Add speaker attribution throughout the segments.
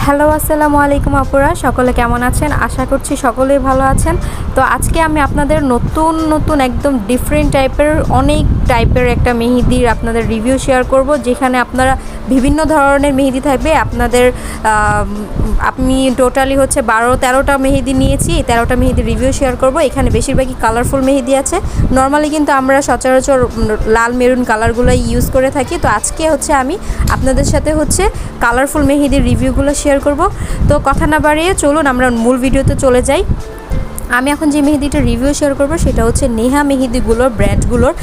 Speaker 1: Hello আসসালামু আলাইকুম আপুরা, সকলে কেমন আছেন? আশা করছি সকলেই ভালো আছেন। তো আজকে আমি আপনাদের নতুন একদম ডিফারেন্ট অনেক টাইপের একটা মেহেদির আপনাদের রিভিউ শেয়ার করব, যেখানে আপনারা বিভিন্ন ধরনের মেহেদি থাকবে। আমি টোটালি হচ্ছে 12-13টা মেহেদি নিয়েছি। এই 13টা মেহেদি রিভিউ শেয়ার করব। এখানে বেশিরভাগই কালারফুল মেহেদি আছে। নর্মালি কিন্তু আমরা সচরাচর লাল মেরুন কালারগুলোই ইউজ করে থাকি। তো আজকে হচ্ছে আমি আপনাদের সাথে কালারফুল মেহেদির রিভিউগুলো শেয়ার করব। তো কথা না বাড়িয়ে চলুন আমরা মূল ভিডিওতে চলে যাই। আমি এখন যে মেহেদিটা রিভিউ শেয়ার করব সেটা হচ্ছে নেহা মেহেদিগুলোর ব্র্যান্ডগুলোর।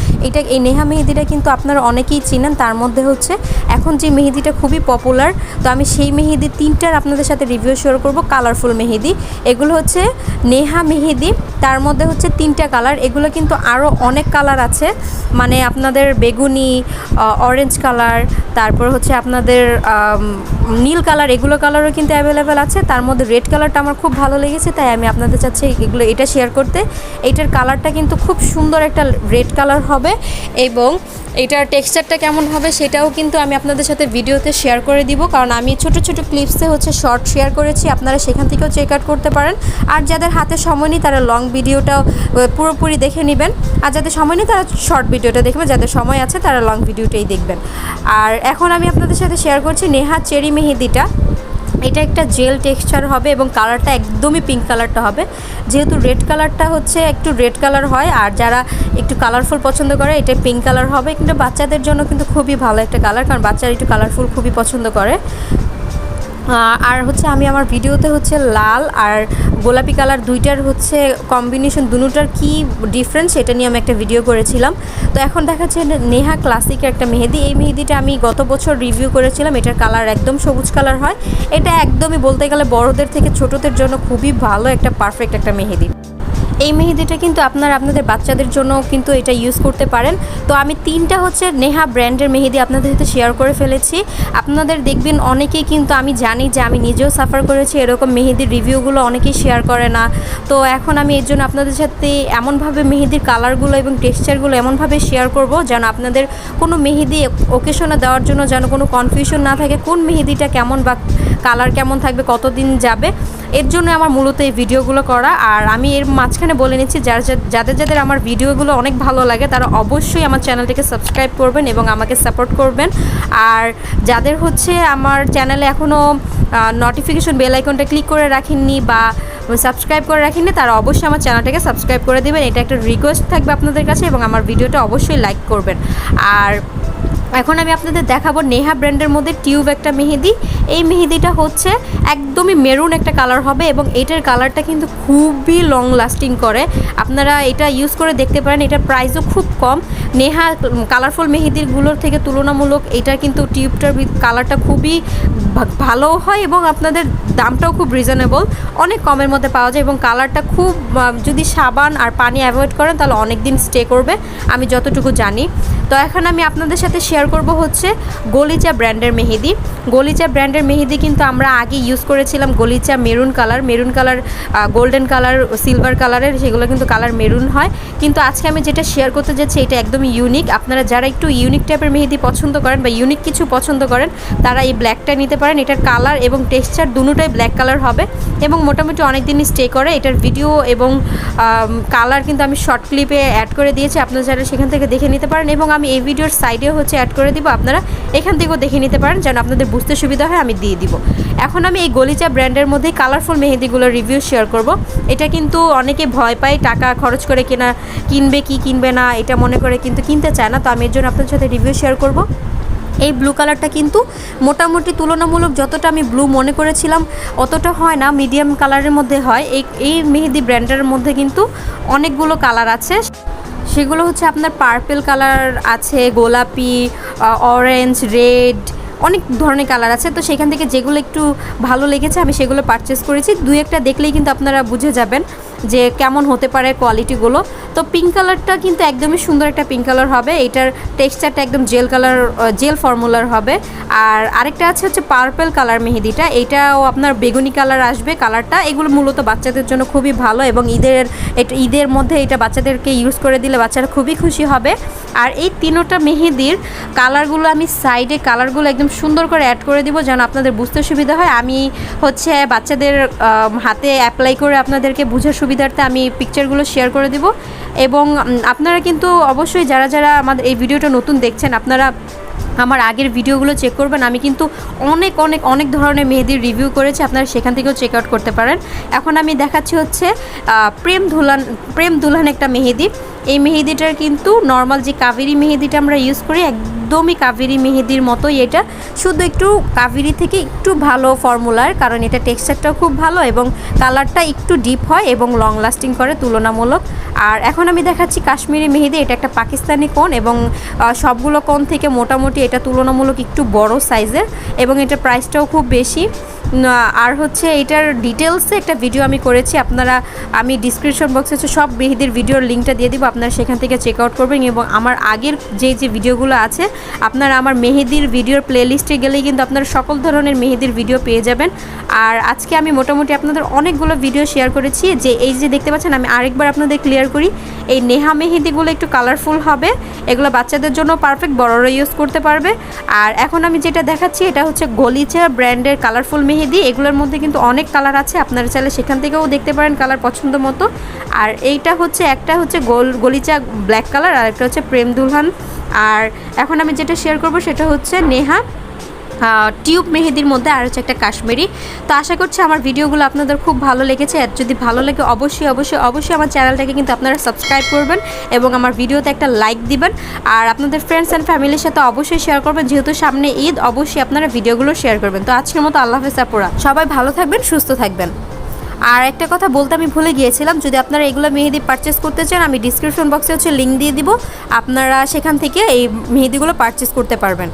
Speaker 1: এই নেহা মেহেদিটা কিন্তু আপনারা অনেকেই চিনেন। তার মধ্যে এখন যে মেহেদিটা খুবই পপুলার, তো আমি সেই মেহেদি 3টার আপনাদের সাথে রিভিউ শেয়ার করব। কালারফুল মেহেদি, এগুলো হচ্ছে নেহা মেহেদি। তার মধ্যে 3টা কালার। এগুলো কিন্তু আরও অনেক কালার আছে, মানে আপনাদের বেগুনি, অরেঞ্জ কালার, তারপর আপনাদের নীল কালার, এগুলো কালারও কিন্তু অ্যাভেলেবেল আছে। তার মধ্যে রেড কালারটা আমার খুব ভালো লেগেছে, তাই আমি আপনাদের চাচ্ছি এটা শেয়ার করতে। এইটার কালারটা কিন্তু খুব সুন্দর একটা রেড কালার হবে, এবং এটার টেক্সচারটা কেমন হবে সেটাও কিন্তু আমি আপনাদের সাথে ভিডিওতে শেয়ার করে দিব, কারণ আমি ছোট ক্লিপসে শর্ট শেয়ার করেছি। আপনারা সেখান থেকেও চেক আউট করতে পারেন। আর যাদের হাতে সময় নেই তারা লং ভিডিওটাও পুরোপুরি দেখে নেবেন, আর যাদের সময় নেই তারা শর্ট ভিডিওটা দেখবেন, যাদের সময় আছে তারা লং ভিডিওটাই দেখবেন। আর এখন আমি আপনাদের সাথে শেয়ার করছি নেহা চেরি মেহেদিটা। এটা একটা জেল টেক্সচার হবে এবং কালারটা একদমই পিঙ্ক কালারটা হবে। যেহেতু রেড কালারটা একটু রেড কালার হয়, আর যারা একটু কালারফুল পছন্দ করে এটা পিঙ্ক কালার হবে। কিন্তু বাচ্চাদের জন্য কিন্তু খুবই ভালো একটা কালার, কারণ বাচ্চারা একটু কালারফুল খুবই পছন্দ করে। আর আমি আমার ভিডিওতে লাল আর গোলাপি কালার দুইটার কম্বিনেশন, দুটোটার কি ডিফারেন্স সেটা নিয়ে আমি একটা ভিডিও করেছিলাম। তো এখন দেখাচ্ছে নেহা ক্লাসিকের একটা মেহেদি। এই মেহেদিটা আমি গত বছর রিভিউ করেছিলাম। এটার কালার একদম সবুজ কালার হয়। এটা একদমই বলতে গেলে বড়দের থেকে ছোটদের জন্য খুবই ভালো একটা পারফেক্ট একটা মেহেদি। এই মেহেদিটা কিন্তু আপনাদের বাচ্চাদের জন্য কিন্তু এটা ইউজ করতে পারেন। তো আমি 3টা নেহা ব্র্যান্ডের মেহেদি আপনাদের সাথে শেয়ার করে ফেলেছি। আপনাদের দেখবেন অনেকেই কিন্তু, আমি জানি যে আমি নিজেও সাফার করেছি, এরকম মেহেদির রিভিউগুলো অনেকেই শেয়ার করে না। তো এখন আমি এর জন্য আপনাদের সাথে এমনভাবে মেহেদির কালারগুলো এবং টেক্সচারগুলো এমনভাবে শেয়ার করব যেন আপনাদের কোনো মেহেদি ওকেশনে দেওয়ার জন্য যেন কোনো কনফিউশন না থাকে, কোন মেহেদিটা কেমন বা কালার কেমন থাকবে, কতদিন যাবে। এর জন্য আমার মূলত এই ভিডিওগুলো করা। আর আমি এর মাঝখানে বলে নিচ্ছি, যাদের আমার ভিডিওগুলো অনেক ভালো লাগে তারা অবশ্যই আমার চ্যানেলটিকে সাবস্ক্রাইব করবেন এবং আমাকে সাপোর্ট করবেন। আর যাদের আমার চ্যানেলে এখনও নোটিফিকেশন বেল আইকনটা ক্লিক করে রাখেননি বা সাবস্ক্রাইব করে রাখেননি, তারা অবশ্যই আমার চ্যানেলটাকে সাবস্ক্রাইব করে দেবেন। এটা একটা রিকোয়েস্ট থাকবে আপনাদের কাছে, এবং আমার ভিডিওটা অবশ্যই লাইক করবেন। আর এখন আমি আপনাদের দেখাবো নেহা ব্র্যান্ডের মধ্যে টিউব একটা মেহেদি। এই মেহেদিটা একদমই মেরুন একটা কালার হবে, এবং এটার কালারটা কিন্তু খুবই লং লাস্টিং করে। আপনারা এটা ইউজ করে দেখতে পারেন। এটার প্রাইসও খুব কম। নেহা কালারফুল মেহেদিরগুলোর থেকে তুলনামূলক এটা কিন্তু টিউবটার কালারটা খুবই ভালো হয়, এবং আপনাদের দামটাও খুব রিজনেবল, অনেক কমের মধ্যে পাওয়া যায়। এবং কালারটা খুব, যদি সাবান আর পানি অ্যাভয়েড করেন তাহলে অনেক দিন স্টে করবে, আমি যতটুকু জানি। তো এখন আমি আপনাদের সাথে শেয়ার করব গলিচা ব্র্যান্ডের মেহেদি। গলিচা ব্র্যান্ডের মেহেদি কিন্তু আমরা আগে ইউজ করেছিলাম গলিচা maroon colour, golden colour, silver কালারের, সেগুলো কিন্তু কালার মেরুন হয়। কিন্তু আজকে আমি যেটা শেয়ার করতে যাচ্ছি এটা একদমই ইউনিক। আপনারা যারা একটু ইউনিক টাইপের মেহেদি পছন্দ করেন বা ইউনিক কিছু পছন্দ করেন তারা এই ব্ল্যাকটা নিতে পারেন। এটার কালার এবং টেক্সচার দুটোটাই ব্ল্যাক কালার হবে, এবং মোটামুটি অনেক দিনই স্টে করে। এটার ভিডিও এবং কালার কিন্তু আমি শর্ট ক্লিপে অ্যাড করে দিয়েছি, আপনারা যারা সেখান থেকে দেখে নিতে পারেন। এবং আমি এই ভিডিওর সাইডেও অ্যাড করে দিব, আপনারা এখান থেকেও দেখে নিতে পারেন, যেন আপনাদের বুঝতে সুবিধা হয়, আমি দিয়ে দিব। এখন আমি এই গলিচা ব্র্যান্ডের মধ্যে কালারফুল মেহেদিগুলোর রিভিউ শেয়ার করব। এটা কিন্তু অনেকে ভয় পায় টাকা খরচ করে কিনবে কি কিনবে না, এটা মনে করে কিন্তু কিনতে চায় না। তো আমি এর জন্য আপনাদের সাথে রিভিউ শেয়ার করব। এই ব্লু কালারটা কিন্তু মোটামুটি তুলনামূলক যতটা আমি ব্লু মনে করেছিলাম অতটা হয় না, মিডিয়াম কালারের মধ্যে হয়। এই মেহেদি ব্র্যান্ডের মধ্যে কিন্তু অনেকগুলো কালার আছে। সেগুলো আপনার পার্পল কালার আছে, গোলাপি, অরেঞ্জ, রেড, অনেক ধরনের কালার আছে। তো সেখান থেকে যেগুলো একটু ভালো লেগেছে আমি সেগুলো পারচেস করেছি। 2-1টা দেখলেই কিন্তু আপনারা বুঝে যাবেন। যে কেমন হতে পারে কোয়ালিটিগুলো। তো পিঙ্ক কালারটা কিন্তু একদমই সুন্দর একটা পিঙ্ক কালার হবে, এটার টেক্সচারটা একদম জেল কালার, জেল ফর্মুলার হবে। আর আরেকটা আছে হচ্ছে পার্পল কালার মেহেদিটা, এটাও আপনার বেগুনি কালার আসবে কালারটা। এগুলো মূলত বাচ্চাদের জন্য খুবই ভালো এবং ঈদের মধ্যে এটা বাচ্চাদেরকে ইউজ করে দিলে বাচ্চারা খুবই খুশি হবে। আর এই তিনোটা মেহেদির কালারগুলো আমি সাইডে কালারগুলো একদম সুন্দর করে অ্যাড করে দিব যেন আপনাদের বুঝতে সুবিধা হয়। আমি হচ্ছে বাচ্চাদের হাতে অ্যাপ্লাই করে আপনাদেরকে বোঝার সুবিধার্থে আমি পিকচারগুলো শেয়ার করে দিব। এবং আপনারা কিন্তু অবশ্যই যারা যারা আমাদের এই ভিডিওটা নতুন দেখছেন, আপনারা আমার আগের ভিডিওগুলো চেক করবেন। আমি কিন্তু অনেক অনেক অনেক ধরনের মেহেদির রিভিউ করেছি, আপনারা সেখান থেকেও চেক আউট করতে পারেন। এখন আমি দেখাচ্ছি হচ্ছে প্রেম দুলহান একটা মেহেদি। এই মেহেদিটার কিন্তু নর্মাল যে কাবেরি মেহেদিটা আমরা ইউজ করি একদমই কাবেরি মেহেদির মতোই, এটা শুধু একটু কাবেরি থেকে একটু ভালো ফর্মুলার, কারণ এটা টেক্সচারটাও খুব ভালো এবং কালারটা একটু ডিপ হয় এবং লং লাস্টিং করে তুলনামূলক। আর এখন আমি দেখাচ্ছি কাশ্মীরি মেহেদি, এটা একটা পাকিস্তানি কোন এবং সবগুলো কোন থেকে মোটামুটি এটা তুলনামূলক একটু বড় সাইজের এবং এটার প্রাইসটাও খুব বেশি। আর হচ্ছে এটার ডিটেলসে একটা ভিডিও আমি করেছি, আমি ডিসক্রিপশন বক্সে হচ্ছে সব মেহেদির ভিডিওর লিঙ্কটা দিয়ে দিব, আপনারা সেখান থেকে চেক আউট করবেন। এবং আমার আগের যে ভিডিওগুলো আছে আপনারা আমার মেহেদির ভিডিওর প্লেলিস্টে গেলেই কিন্তু আপনারা সকল ধরনের মেহেদির ভিডিও পেয়ে যাবেন। আর আজকে আমি মোটামুটি আপনাদের অনেকগুলো ভিডিও শেয়ার করেছি, যে এই যে দেখতে পাচ্ছেন, আমি আরেকবার আপনাদের ক্লিয়ার করি, এই নেহা মেহেদিগুলো একটু কালারফুল হবে, এগুলো বাচ্চাদের জন্য পারফেক্ট, বড়রা ইউজ করতে পারবে। আর এখন আমি যেটা দেখাচ্ছি এটা হচ্ছে গলিচা ব্র্যান্ডের কালারফুল মেহেদি, এগুলোর মধ্যে কিন্তু অনেক কালার আছে, আপনারা চাইলে সেখান থেকেও দেখতে পারেন কালার পছন্দ মতো। আর এইটা হচ্ছে একটা হচ্ছে গলিচা ব্ল্যাক কালার, আর একটা হচ্ছে প্রেম দুলহান। আর এখন আমি যেটা শেয়ার করব সেটা হচ্ছে নেহা টিউব মেহেদির মধ্যে, আর হচ্ছে একটা কাশ্মীরি। তো আশা করছি আমার ভিডিওগুলো আপনাদের খুব ভালো লেগেছে। আর যদি ভালো লাগে অবশ্যই অবশ্যই অবশ্যই আমার চ্যানেলটাকে কিন্তু আপনারা সাবস্ক্রাইব করবেন এবং আমার ভিডিওতে একটা লাইক দিবেন। আর আপনাদের ফ্রেন্ডস অ্যান্ড ফ্যামিলির সাথে অবশ্যই শেয়ার করবেন, যেহেতু সামনে ঈদ, অবশ্যই আপনারা ভিডিওগুলো শেয়ার করবেন। তো আজকের মতো আল্লাহ হাফেজ আপুরা, সবাই ভালো থাকবেন, সুস্থ থাকবেন। আর একটা কথা বলতে আমি ভুলে গিয়েছিলাম, যদি আপনারা এগুলো মেহেদি পারচেস করতে চান আমি ডিসক্রিপশন বক্সে হচ্ছে লিঙ্ক দিয়ে দিব, আপনারা সেখান থেকে এই মেহেদিগুলো পারচেস করতে পারবেন।